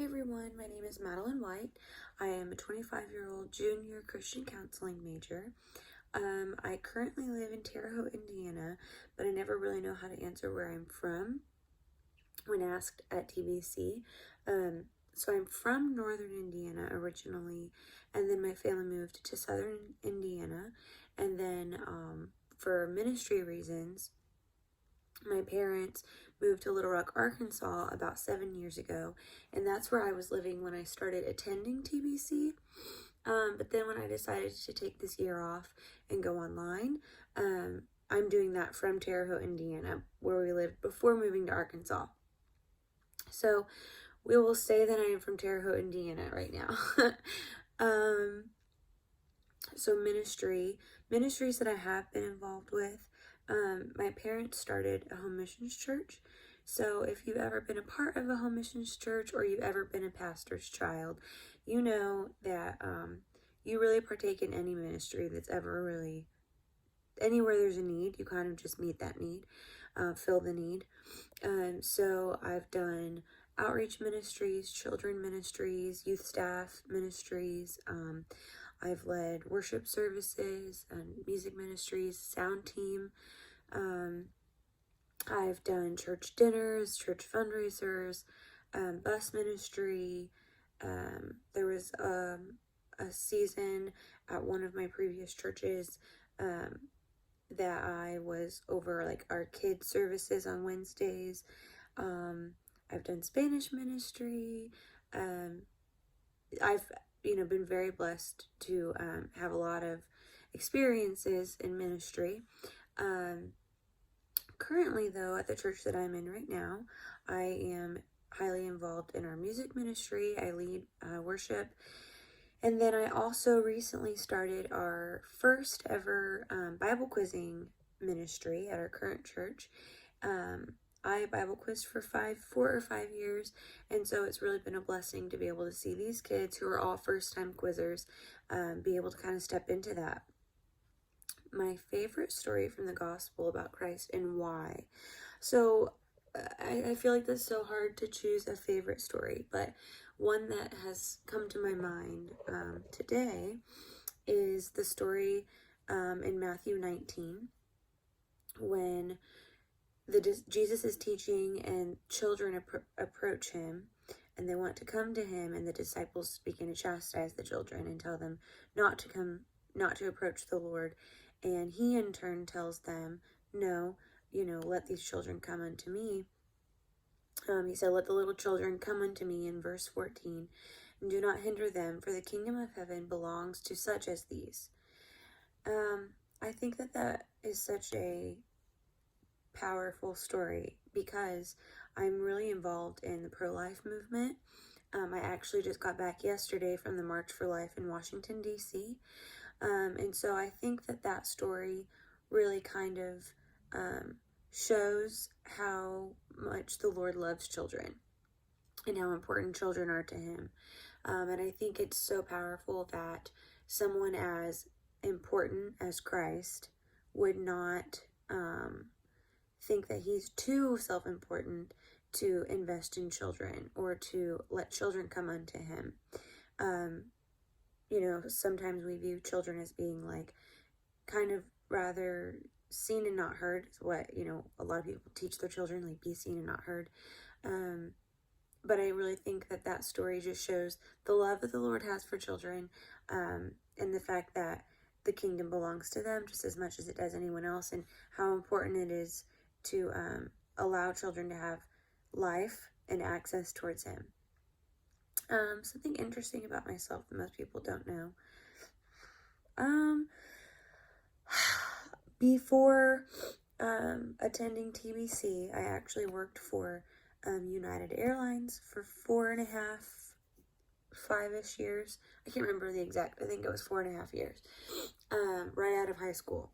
Hey everyone, my name is Madeline White. I am a 25-year-old junior Christian counseling major. I currently live in Terre Haute, Indiana, but I never really know how to answer where I'm from when asked at TBC. So I'm from Northern Indiana originally, and then my family moved to Southern Indiana, and then for ministry reasons, my parents moved to Little Rock, Arkansas about 7 years ago, and that's where I was living when I started attending TBC. But then when I decided to take this year off and go online, I'm doing that from Terre Haute, Indiana, where we lived before moving to Arkansas. So we will say that I am from Terre Haute, Indiana right now. So ministries that I have been involved with. My parents started a home missions church. So if you've ever been a part of a home missions church or you've ever been a pastor's child, you know that you really partake in any ministry that's ever really, anywhere there's a need, you kind of just meet that need, fill the need. So I've done outreach ministries, children ministries, youth staff ministries. I've led worship services and music ministries, sound team. I've done church dinners, church fundraisers, bus ministry. There was a season at one of my previous churches that I was over like our kids services on Wednesdays. I've done Spanish ministry. I've been very blessed to have a lot of experiences in ministry. Currently, though, at the church that I'm in right now, I am highly involved in our music ministry. I lead worship. And then I also recently started our first ever Bible quizzing ministry at our current church. I Bible quizzed for 4 or 5 years, and so it's really been a blessing to be able to see these kids who are all first-time quizzers be able to kind of step into that. My favorite story from the gospel about Christ and why. So I feel like that's so hard to choose a favorite story, but one that has come to my mind today is the story in Matthew 19 when Jesus is teaching and children approach him and they want to come to him, and the disciples begin to chastise the children and tell them not to approach the Lord. And he in turn tells them, no, let these children come unto me. He said, let the little children come unto me in verse 14, and do not hinder them, for the kingdom of heaven belongs to such as these. I think that is such a powerful story because I'm really involved in the pro-life movement. I actually just got back yesterday from the March for Life in Washington, D.C., and so I think that story really kind of shows how much the Lord loves children and how important children are to him. And I think it's so powerful that someone as important as Christ would not think that he's too self-important to invest in children or to let children come unto him. Sometimes we view children as being like kind of rather seen and not heard is what, a lot of people teach their children, like be seen and not heard. But I really think that story just shows the love that the Lord has for children, and the fact that the kingdom belongs to them just as much as it does anyone else, and how important it is to allow children to have life and access towards him. Something interesting about myself that most people don't know. Before attending TBC, I actually worked for United Airlines for 4.5, 5-ish years. I can't remember the exact, I think it was 4.5 years, right out of high school.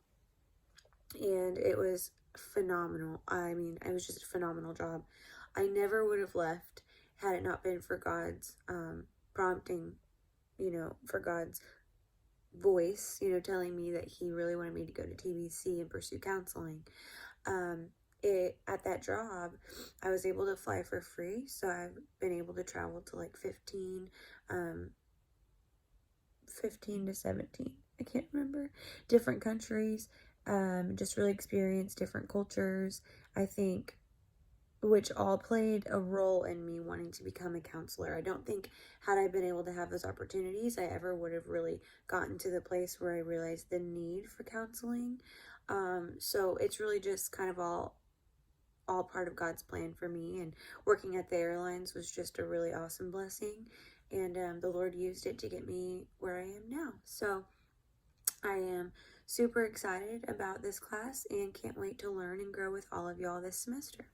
And it was phenomenal. I mean, it was just a phenomenal job. I never would have left had it not been for God's prompting, for God's voice, telling me that he really wanted me to go to TBC and pursue counseling. at that job, I was able to fly for free. So I've been able to travel to like 15 to 17, I can't remember, different countries, just really experience different cultures, I think, which all played a role in me wanting to become a counselor. I don't think, had I been able to have those opportunities, I ever would have really gotten to the place where I realized the need for counseling. So it's really just kind of all part of God's plan for me, and working at the airlines was just a really awesome blessing, and the Lord used it to get me where I am now. So I am super excited about this class and can't wait to learn and grow with all of y'all this semester.